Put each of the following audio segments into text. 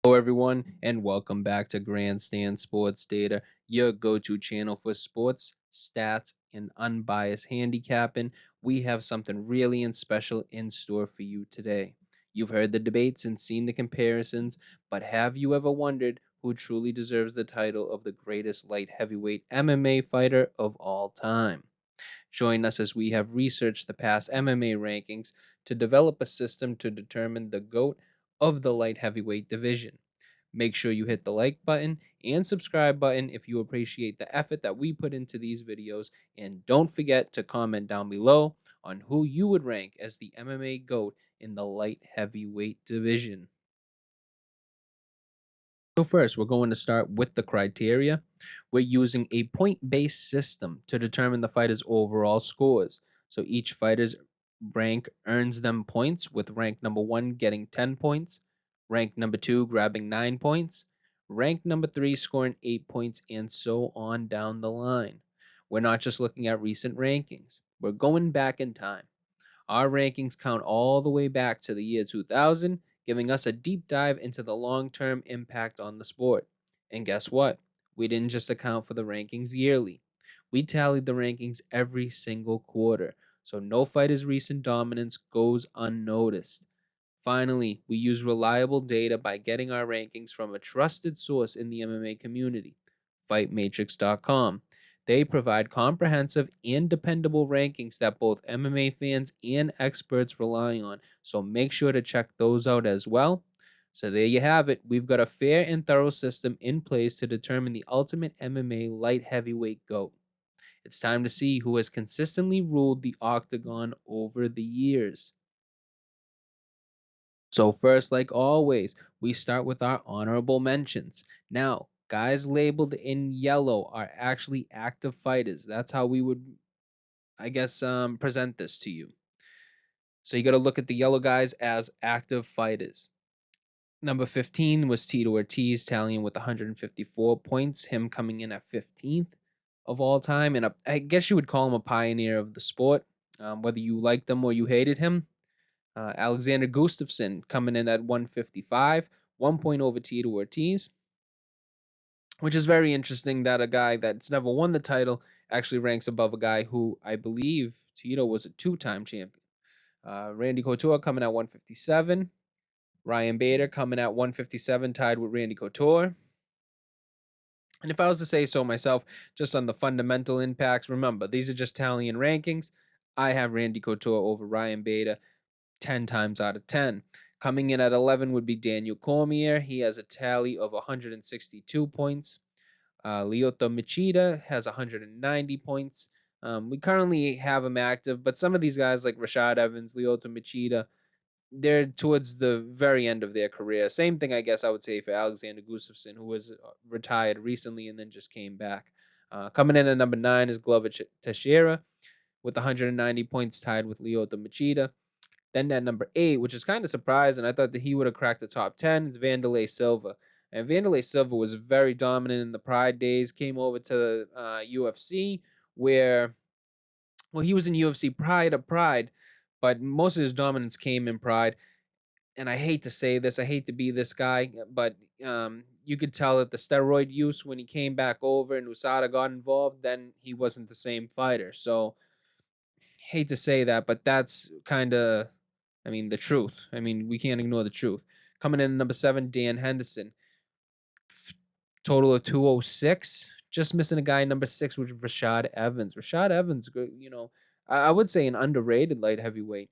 Hello, everyone, and welcome back to Grandstand Sports Data, your go-to channel for sports, stats, and unbiased handicapping. We have something really and special in store for you today. You've heard the debates and seen the comparisons, but have you ever wondered who truly deserves the title of the greatest light heavyweight MMA fighter of all time? Join us as we have researched the past MMA rankings to develop a system to determine the GOAT of the light heavyweight division. Make sure you hit the like button and subscribe button if you appreciate the effort that we put into these videos, and don't forget to comment down below on who you would rank as the MMA GOAT in the light heavyweight division. So first, we're going to start with the criteria. We're using a point-based system to determine the fighter's overall scores. So each fighter's rank earns them points, with rank number 1 getting 10 points, rank number 2 grabbing 9 points, rank number 3 scoring 8 points, and so on down the line. We're not just looking at recent rankings. We're going back in time. Our rankings count all the way back to the year 2000, giving us a deep dive into the long-term impact on the sport. And guess what? We didn't just account for the rankings yearly. We tallied the rankings every single quarter, so no fighter's recent dominance goes unnoticed. Finally, we use reliable data by getting our rankings from a trusted source in the MMA community, fightmatrix.com. They provide comprehensive and dependable rankings that both MMA fans and experts rely on, so make sure to check those out as well. So there you have it. We've got a fair and thorough system in place to determine the ultimate MMA light heavyweight GOAT. It's time to see who has consistently ruled the octagon over the years. So first, like always, we start with our honorable mentions. Now, guys labeled in yellow are actually active fighters. That's how we would, present this to you. So you got to look at the yellow guys as active fighters. Number 15 was Tito Ortiz, tallying with 154 points, him coming in at 15th of all time. And I guess you would call him a pioneer of the sport, whether you liked him or you hated him. Alexander Gustafsson coming in at 155, 1 point over Tito Ortiz, which is very interesting that a guy that's never won the title actually ranks above a guy who I believe Tito was a two-time champion. Randy Couture coming at 157. Ryan Bader coming at 157, tied with Randy Couture. And if I was to say so myself, just on the fundamental impacts, remember, these are just tallying rankings. I have Randy Couture over Ryan Bader 10 times out of 10. Coming in at 11 would be Daniel Cormier. He has a tally of 162 points. Lyoto Machida has 190 points. We currently have him active, but some of these guys like Rashad Evans, Lyoto Machida, they're towards the very end of their career. Same thing, I guess I would say for Alexander Gustafsson, who was retired recently and then just came back. Coming in at number 9 is Glover Teixeira with 190 points, tied with Lyoto Machida. Then at number 8, which is kind of surprising, I thought that he would have cracked the top 10, is Wanderlei Silva. And Wanderlei Silva was very dominant in the Pride days, came over to UFC, where, well, he was in UFC prior to Pride, but most of his dominance came in Pride. And I hate to say this, I hate to be this guy, but you could tell that the steroid use when he came back over and USADA got involved, then he wasn't the same fighter. So, hate to say that, but that's kind of, the truth. We can't ignore the truth. Coming in at number 7, Dan Henderson. Total of 206. Just missing a guy number 6, which is Rashad Evans. Rashad Evans, I would say an underrated light heavyweight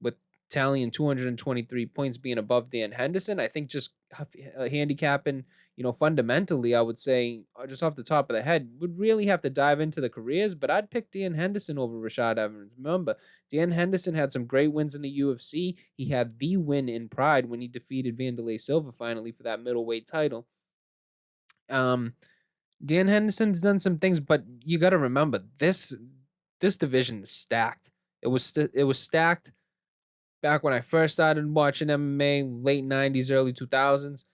with tallying 223 points, being above Dan Henderson. I think just handicapping, fundamentally, I would say, just off the top of the head, would really have to dive into the careers, but I'd pick Dan Henderson over Rashad Evans. Remember, Dan Henderson had some great wins in the UFC. He had the win in Pride when he defeated Wanderlei Silva finally for that middleweight title. Dan Henderson's done some things, but you got to remember this division is stacked. It was stacked back when I first started watching MMA, late 90s, early 2000s.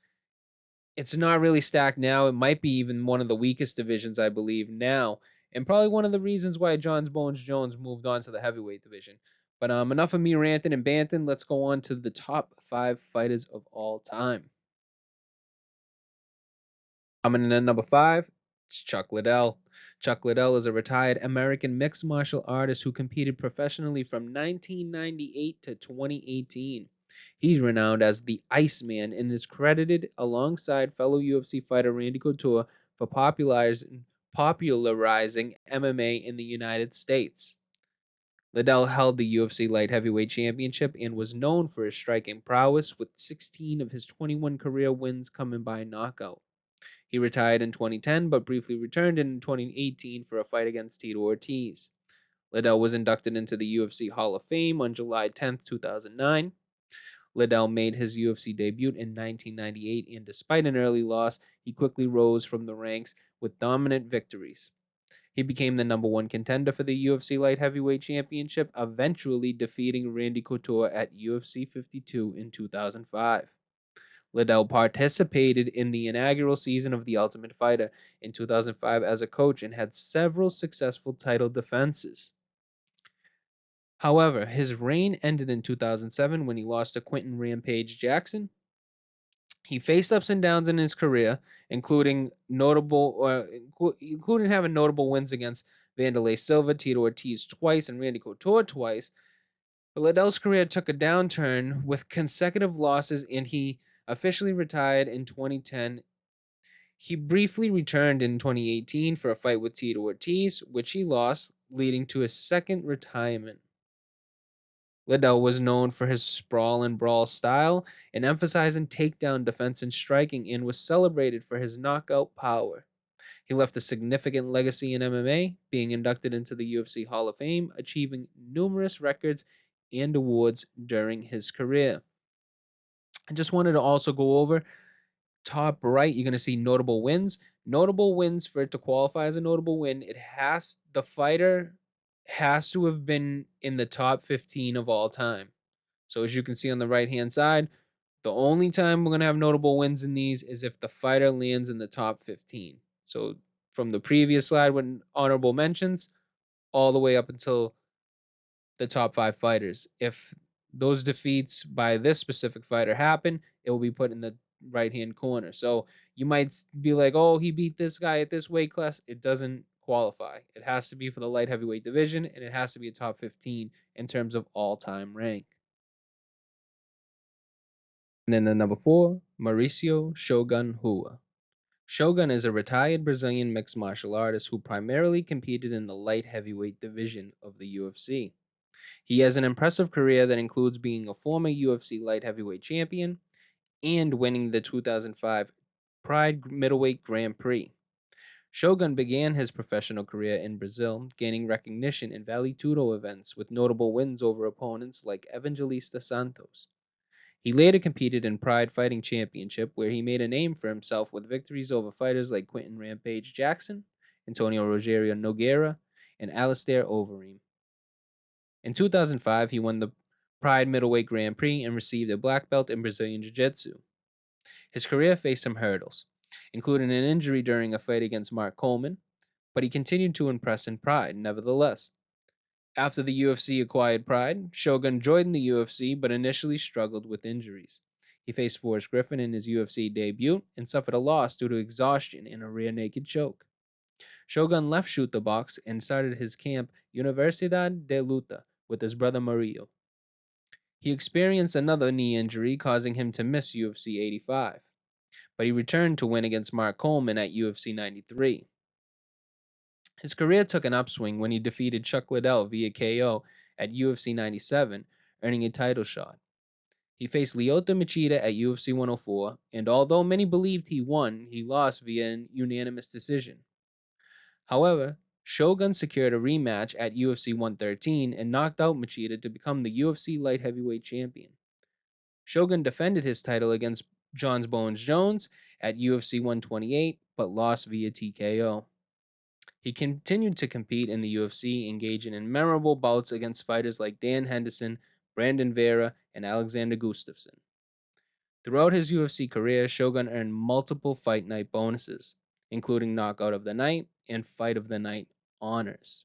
It's not really stacked now. It might be even one of the weakest divisions, I believe, now. And probably one of the reasons why John Bones Jones moved on to the heavyweight division. But enough of me ranting and banting. Let's go on to the top 5 fighters of all time. Coming in at number 5, it's Chuck Liddell. Chuck Liddell is a retired American mixed martial artist who competed professionally from 1998 to 2018. He's renowned as the Iceman and is credited alongside fellow UFC fighter Randy Couture for popularizing MMA in the United States. Liddell held the UFC Light Heavyweight Championship and was known for his striking prowess, with 16 of his 21 career wins coming by knockout. He retired in 2010 but briefly returned in 2018 for a fight against Tito Ortiz. Liddell was inducted into the UFC Hall of Fame on July 10, 2009. Liddell made his UFC debut in 1998, and despite an early loss, he quickly rose from the ranks with dominant victories. He became the number 1 contender for the UFC Light Heavyweight Championship, eventually defeating Randy Couture at UFC 52 in 2005. Liddell participated in the inaugural season of The Ultimate Fighter in 2005 as a coach and had several successful title defenses. However, his reign ended in 2007 when he lost to Quentin Rampage Jackson. He faced ups and downs in his career, including having notable wins against Vanderlei Silva, Tito Ortiz twice, and Randy Couture twice. But Liddell's career took a downturn with consecutive losses, and he officially retired in 2010. He briefly returned in 2018 for a fight with Tito Ortiz, which he lost, leading to his second retirement. Liddell was known for his sprawl and brawl style and emphasizing takedown defense and striking, and was celebrated for his knockout power. He left a significant legacy in MMA, being inducted into the UFC Hall of Fame, achieving numerous records and awards during his career. I just wanted to also go over top right, you're going to see notable wins. Notable wins, for it to qualify as a notable win, the fighter has to have been in the top 15 of all time. So as you can see on the right hand side, the only time we're going to have notable wins in these is if the fighter lands in the top 15. So from the previous slide with honorable mentions all the way up until the top 5 fighters. If those defeats by this specific fighter happen, it will be put in the right hand corner. So you might be like, oh, he beat this guy at this weight class. It doesn't qualify. It has to be for the light heavyweight division, and it has to be a top 15 in terms of all time rank. And then the number 4, Mauricio Shogun Rua. Shogun is a retired Brazilian mixed martial artist who primarily competed in the light heavyweight division of the UFC. He has an impressive career that includes being a former UFC light heavyweight champion and winning the 2005 Pride Middleweight Grand Prix. Shogun began his professional career in Brazil, gaining recognition in Vale Tudo events with notable wins over opponents like Evangelista Santos. He later competed in Pride Fighting Championship, where he made a name for himself with victories over fighters like Quentin Rampage Jackson, Antonio Rogerio Nogueira, and Alistair Overeem. In 2005, he won the Pride Middleweight Grand Prix and received a black belt in Brazilian Jiu-Jitsu. His career faced some hurdles, including an injury during a fight against Mark Coleman, but he continued to impress in Pride nevertheless. After the UFC acquired Pride, Shogun joined the UFC but initially struggled with injuries. He faced Forrest Griffin in his UFC debut and suffered a loss due to exhaustion in a rear naked choke. Shogun left Shoot the Box and started his camp Universidad de Luta with his brother Mario. He experienced another knee injury, causing him to miss UFC 85, but he returned to win against Mark Coleman at UFC 93. His career took an upswing when he defeated Chuck Liddell via KO at UFC 97, earning a title shot. He faced Lyoto Machida at UFC 104, and although many believed he won, he lost via an unanimous decision. However, Shogun secured a rematch at UFC 113 and knocked out Machida to become the UFC Light Heavyweight Champion. Shogun defended his title against John Bones Jones at UFC 128, but lost via TKO. He continued to compete in the UFC, engaging in memorable bouts against fighters like Dan Henderson, Brandon Vera, and Alexander Gustafsson. Throughout his UFC career, Shogun earned multiple Fight Night bonuses, including Knockout of the Night and Fight of the Night honors.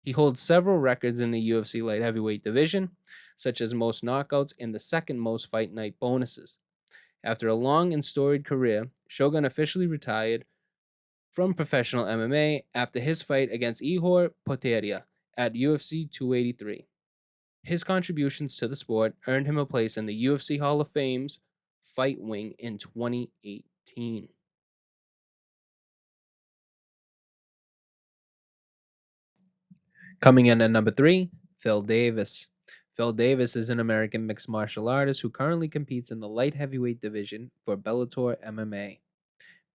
He holds several records in the UFC light heavyweight division, such as most knockouts and the second most Fight Night bonuses. After a long and storied career, Shogun officially retired from professional MMA after his fight against Ihor Potieria at UFC 283. His contributions to the sport earned him a place in the UFC Hall of Fame's Fight Wing in 2018. Coming in at number 3, Phil Davis. Phil Davis is an American mixed martial artist who currently competes in the light heavyweight division for Bellator MMA.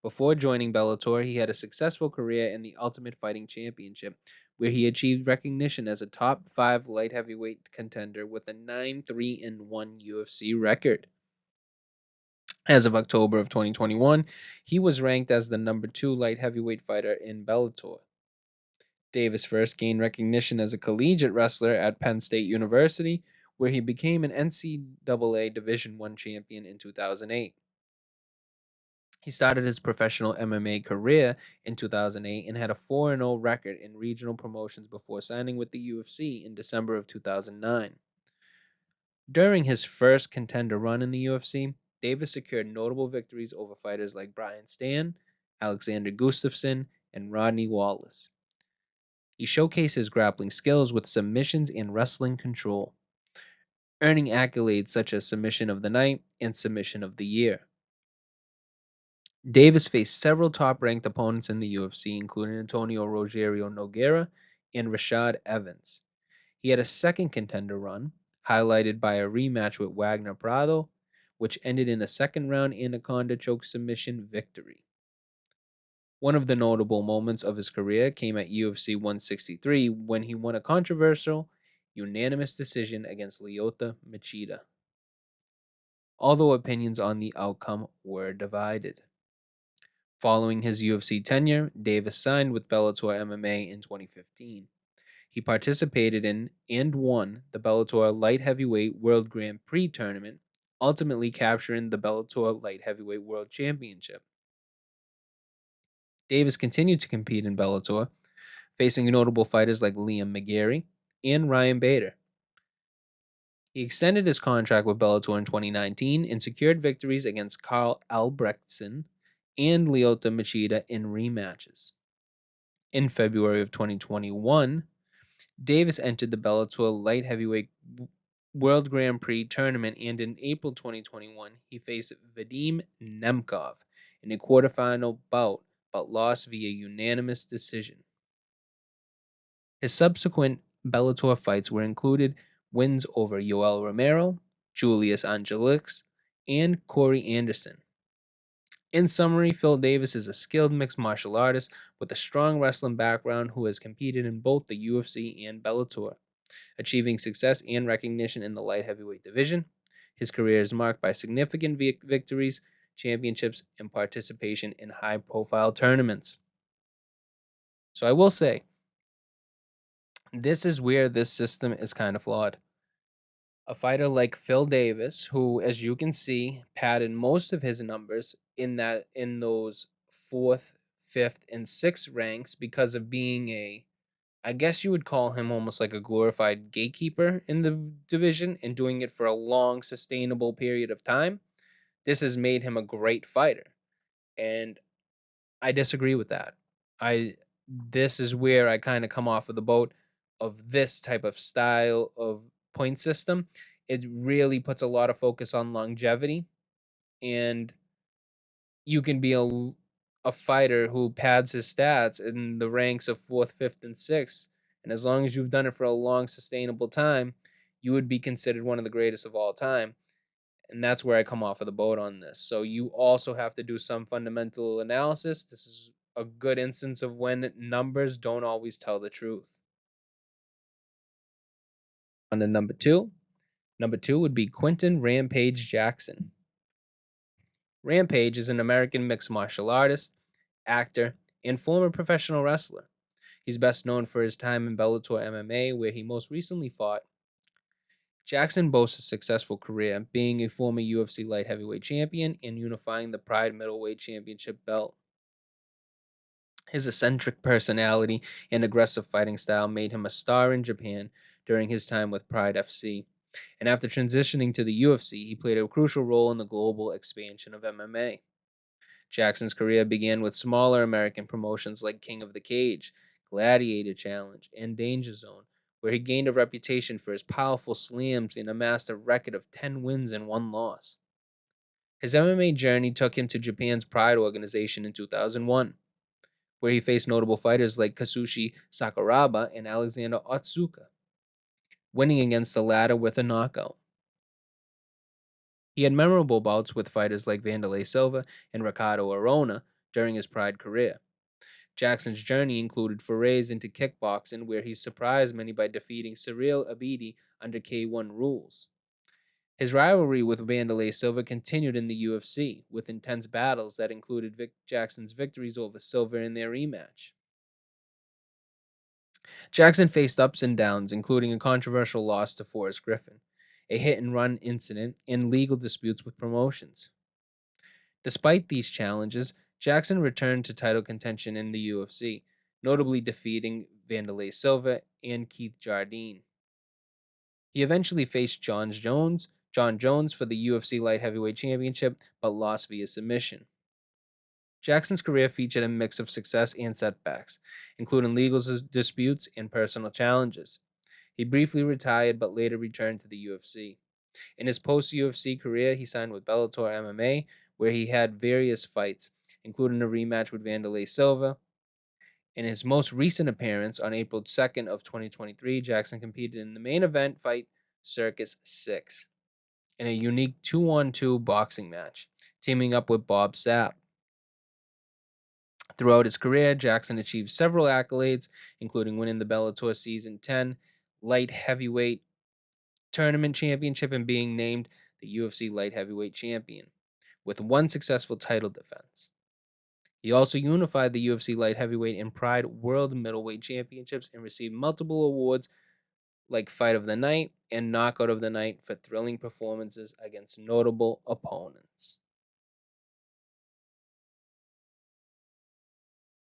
Before joining Bellator, he had a successful career in the Ultimate Fighting Championship, where he achieved recognition as a top 5 light heavyweight contender with a 9-3-1 UFC record. As of October of 2021, he was ranked as the number 2 light heavyweight fighter in Bellator. Davis first gained recognition as a collegiate wrestler at Penn State University, where he became an NCAA Division I champion in 2008. He started his professional MMA career in 2008 and had a 4-0 record in regional promotions before signing with the UFC in December of 2009. During his first contender run in the UFC, Davis secured notable victories over fighters like Brian Stann, Alexander Gustafsson, and Rodney Wallace. He showcased his grappling skills with submissions and wrestling control, earning accolades such as Submission of the Night and Submission of the Year. Davis faced several top-ranked opponents in the UFC, including Antonio Rogerio Nogueira and Rashad Evans. He had a second contender run, highlighted by a rematch with Wagner Prado, which ended in a second-round Anaconda choke submission victory. One of the notable moments of his career came at UFC 163 when he won a controversial, unanimous decision against Lyoto Machida, although opinions on the outcome were divided. Following his UFC tenure, Davis signed with Bellator MMA in 2015. He participated in and won the Bellator Light Heavyweight World Grand Prix tournament, ultimately capturing the Bellator Light Heavyweight World Championship. Davis continued to compete in Bellator, facing notable fighters like Liam McGarry and Ryan Bader. He extended his contract with Bellator in 2019 and secured victories against Carl Albrechtsen and Lyoto Machida in rematches. In February of 2021, Davis entered the Bellator Light Heavyweight World Grand Prix tournament, and in April 2021, he faced Vadim Nemkov in a quarterfinal bout, but lost via unanimous decision. His subsequent Bellator fights were included wins over Yoel Romero, Julius Angelix, and Corey Anderson. In summary, Phil Davis is a skilled mixed martial artist with a strong wrestling background who has competed in both the UFC and Bellator, achieving success and recognition in the light heavyweight division. His career is marked by significant victories, championships, and participation in high-profile tournaments. So I will say, this is where this system is kind of flawed. A fighter like Phil Davis, who, as you can see, padded most of his numbers in those 4th, 5th, and 6th ranks because of being I guess you would call him almost like a glorified gatekeeper in the division and doing it for a long, sustainable period of time. This has made him a great fighter, and I disagree with that. This is where I kind of come off of the boat of this type of style of point system. It really puts a lot of focus on longevity, and you can be a fighter who pads his stats in the ranks of 4th, 5th, and 6th, and as long as you've done it for a long, sustainable time, you would be considered one of the greatest of all time. And that's where I come off of the boat on this. So you also have to do some fundamental analysis. This is a good instance of when numbers don't always tell the truth. On to number 2. Number 2 would be Quentin Rampage Jackson. Rampage is an American mixed martial artist, actor, and former professional wrestler. He's best known for his time in Bellator MMA, where he most recently fought. Jackson boasts a successful career, being a former UFC light heavyweight champion and unifying the Pride middleweight championship belt. His eccentric personality and aggressive fighting style made him a star in Japan during his time with Pride FC, and after transitioning to the UFC, he played a crucial role in the global expansion of MMA. Jackson's career began with smaller American promotions like King of the Cage, Gladiator Challenge, and Danger Zone, where he gained a reputation for his powerful slams and amassed a record of 10 wins and 1 loss. His MMA journey took him to Japan's Pride organization in 2001, where he faced notable fighters like Kazushi Sakuraba and Alexander Otsuka, winning against the latter with a knockout. He had memorable bouts with fighters like Wanderlei Silva and Ricardo Arona during his Pride career. Jackson's journey included forays into kickboxing, where he surprised many by defeating Cyril Abidi under K1 rules. His rivalry with Wanderlei Silva continued in the UFC, with intense battles that included Jackson's victories over Silva in their rematch. Jackson faced ups and downs, including a controversial loss to Forrest Griffin, a hit-and-run incident, and legal disputes with promotions. Despite these challenges, Jackson returned to title contention in the UFC, notably defeating Wanderlei Silva and Keith Jardine. He eventually faced John Jones for the UFC Light Heavyweight Championship, but lost via submission. Jackson's career featured a mix of success and setbacks, including legal disputes and personal challenges. He briefly retired but later returned to the UFC. In his post-UFC career, he signed with Bellator MMA, where he had various fights, including a rematch with Wanderlei Silva. In his most recent appearance on April 2nd of 2023, Jackson competed in the main event fight Circus 6 in a unique 2-on-2 boxing match, teaming up with Bob Sapp. Throughout his career, Jackson achieved several accolades, including winning the Bellator Season 10 Light Heavyweight Tournament Championship and being named the UFC Light Heavyweight Champion, with 1 successful title defense. He also unified the UFC Light Heavyweight and Pride World Middleweight Championships and received multiple awards like Fight of the Night and Knockout of the Night for thrilling performances against notable opponents.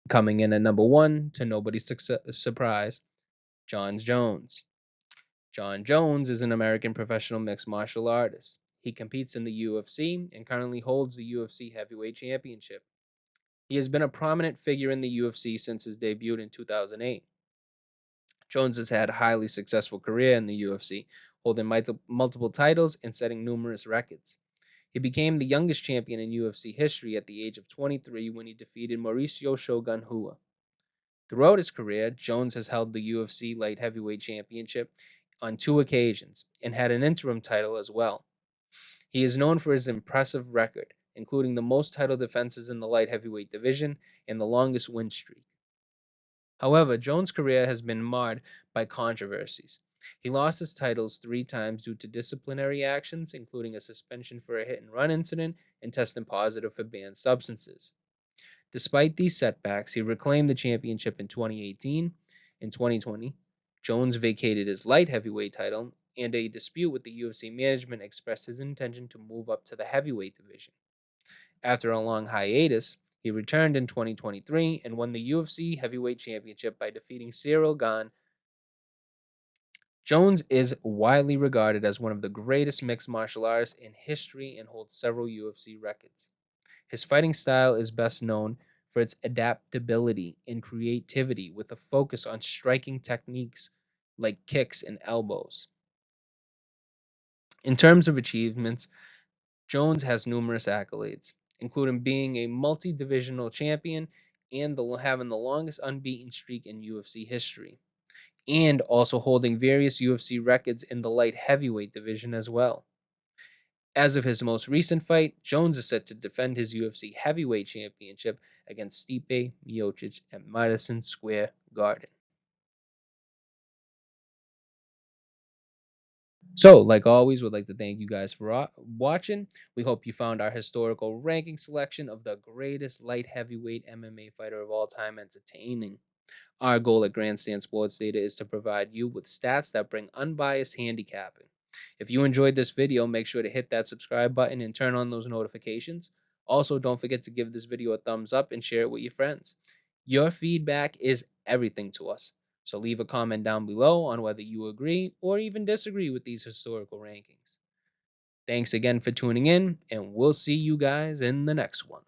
Coming in at number 1, to nobody's surprise, Jon Jones. Jon Jones is an American professional mixed martial artist. He competes in the UFC and currently holds the UFC Heavyweight Championship. He has been a prominent figure in the UFC since his debut in 2008. Jones has had a highly successful career in the UFC, holding multiple titles and setting numerous records. He became the youngest champion in UFC history at the age of 23 when he defeated Mauricio Shogun Rua. Throughout his career, Jones has held the UFC Light Heavyweight Championship on 2 occasions and had an interim title as well. He is known for his impressive record, including the most title defenses in the light heavyweight division and the longest win streak. However, Jones' career has been marred by controversies. He lost his titles 3 times due to disciplinary actions, including a suspension for a hit-and-run incident and testing positive for banned substances. Despite these setbacks, he reclaimed the championship in 2018. In 2020, Jones vacated his light heavyweight title, and a dispute with the UFC management expressed his intention to move up to the heavyweight division. After a long hiatus, he returned in 2023 and won the UFC Heavyweight Championship by defeating Cyril Gane. Jones is widely regarded as one of the greatest mixed martial artists in history and holds several UFC records. His fighting style is best known for its adaptability and creativity, with a focus on striking techniques like kicks and elbows. In terms of achievements, Jones has numerous accolades, including being a multi-divisional champion and having the longest unbeaten streak in UFC history, and also holding various UFC records in the light heavyweight division as well. As of his most recent fight, Jones is set to defend his UFC heavyweight championship against Stipe Miocic at Madison Square Garden. So, like always, we'd like to thank you guys for watching. We hope you found our historical ranking selection of the greatest light heavyweight MMA fighter of all time entertaining. Our goal at Grandstand Sports Data is to provide you with stats that bring unbiased handicapping. If you enjoyed this video, make sure to hit that subscribe button and turn on those notifications. Also, don't forget to give this video a thumbs up and share it with your friends. Your feedback is everything to us. So leave a comment down below on whether you agree or even disagree with these historical rankings. Thanks again for tuning in, and we'll see you guys in the next one.